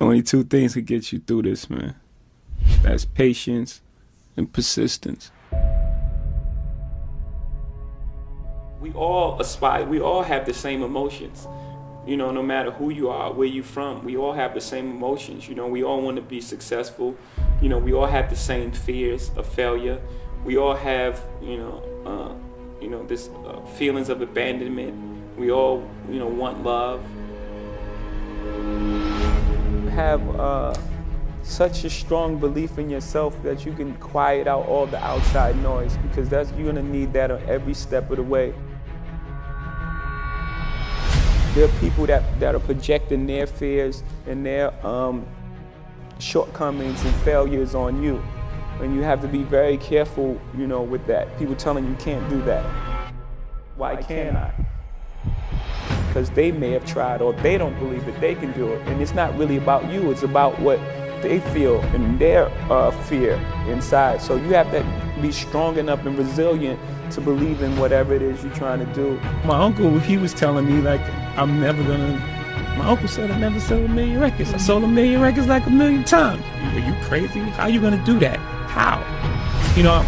Only two things can get you through this, man. That's patience and persistence. We all aspire, we all have the same emotions. You know, no matter who you are, where you from, we all have the same emotions. You know, we all want to be successful. You know, we all have the same fears of failure. We all have, this feelings of abandonment. We all, want love. Have such a strong belief in yourself that you can quiet out all the outside noise, because you're gonna need that on every step of the way. There are people that are projecting their fears and their shortcomings and failures on you. And you have to be very careful, with that. People telling you can't do that. Why can't I? Because they may have tried, or they don't believe that they can do it. And it's not really about you, it's about what they feel and their fear inside. So you have to be strong enough and resilient to believe in whatever it is you're trying to do. My uncle, he was telling me, like, my uncle said I never sold 1 million records. I sold 1 million records like 1 million times. Are you crazy? How are you gonna do that? How?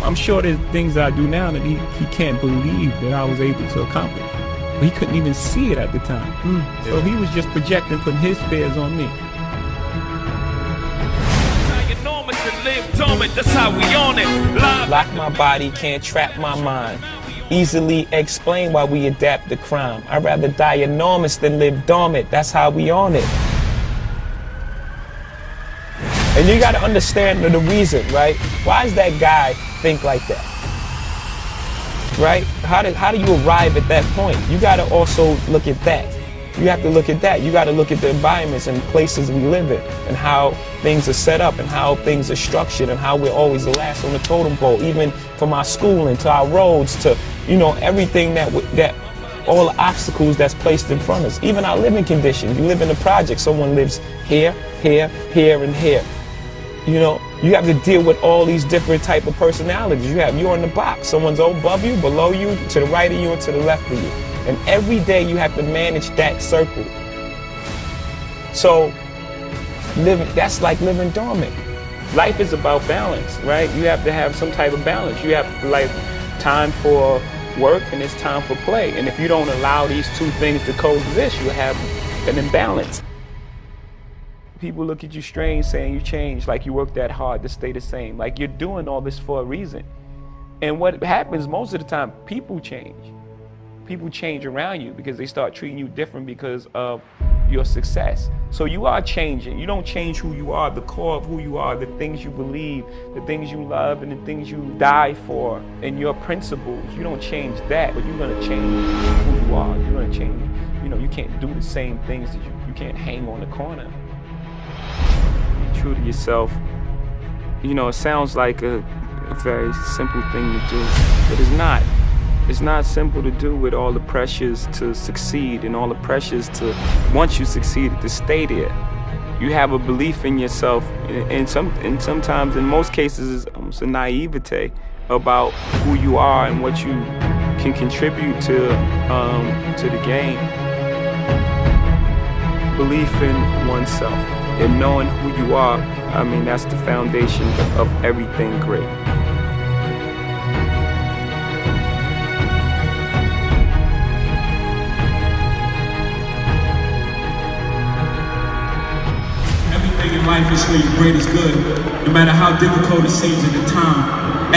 I'm sure there's things that I do now that he can't believe that I was able to accomplish. But he couldn't even see it at the time. So he was just projecting, putting his fears on me. That's how we on it. Lock my body, can't trap my mind. Easily explain why we adapt to crime. I'd rather die enormous than live dormant. That's how we on it. And you gotta understand the reason, right? Why does that guy think like that? Right? How do you arrive at that point? You gotta also look at that. You have to look at that. You gotta look at the environments and places we live in, and how things are set up, and how things are structured, and how we're always the last on the totem pole, even from our schooling to our roads to, everything that all the obstacles that's placed in front of us. Even our living conditions. You live in a project, someone lives here, here, here, and here. You have to deal with all these different type of personalities. You're in the box. Someone's above you, below you, to the right of you, and to the left of you. And every day you have to manage that circle. So that's like living dormant. Life is about balance, right? You have to have some type of balance. You have time for work and it's time for play. And if you don't allow these two things to coexist, you have an imbalance. People look at you strange saying you changed, like you worked that hard to stay the same, like you're doing all this for a reason. And what happens most of the time, people change. People change around you because they start treating you different because of your success. So you are changing. You don't change who you are, the core of who you are, the things you believe, the things you love, and the things you die for, and your principles. You don't change that, but you're gonna change who you are. You're gonna change, you can't do the same things that you can't hang on the corner. Be true to yourself. It sounds like a very simple thing to do, but it's not. It's not simple to do with all the pressures to succeed and all the pressures to, once you succeed, to stay there. You have a belief in yourself, and sometimes, in most cases, it's almost a naivete about who you are and what you can contribute to the game. Belief in oneself and knowing who you are, that's the foundation of everything great. Life is for your greatest good. No matter how difficult it seems at the time,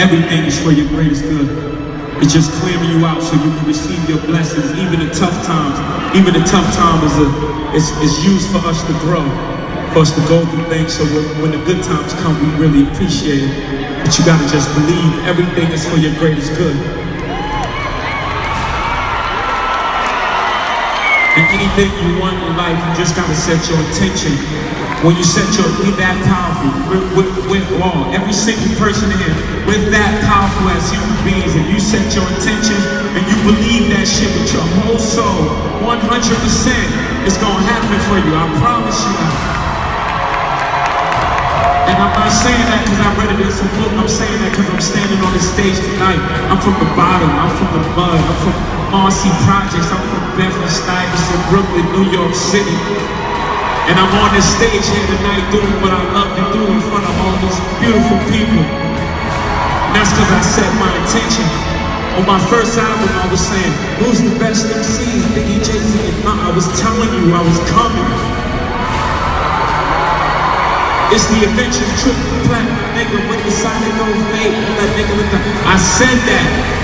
everything is for your greatest good. It's just clearing you out so you can receive your blessings, even in tough times. Even the tough time is used for us to grow, for us to go through things. So when the good times come, we really appreciate it. But you gotta just believe everything is for your greatest good. And anything you want in life, you just gotta set your intention. When you we're that powerful, we're all, every single person here, we're that powerful as human beings. If you set your intentions and you believe that shit with your whole soul, 100%, it's gonna happen for you, I promise you. And I'm not saying that because I read it in some book, I'm saying that because I'm standing on this stage tonight. I'm from the bottom, I'm from the mud, I'm from Marcy Projects, I'm from Bedford-Stuyvesant, Brooklyn, New York City. And I'm on this stage here tonight doing what I love to do in front of all these beautiful people. And that's because I set my intention. On my first album, I was saying, who's the best MC? Biggie, Jay-Z, and I was telling you I was coming. It's the adventure trip, platinum nigga with the sonic no fade. That nigga with the, I said that.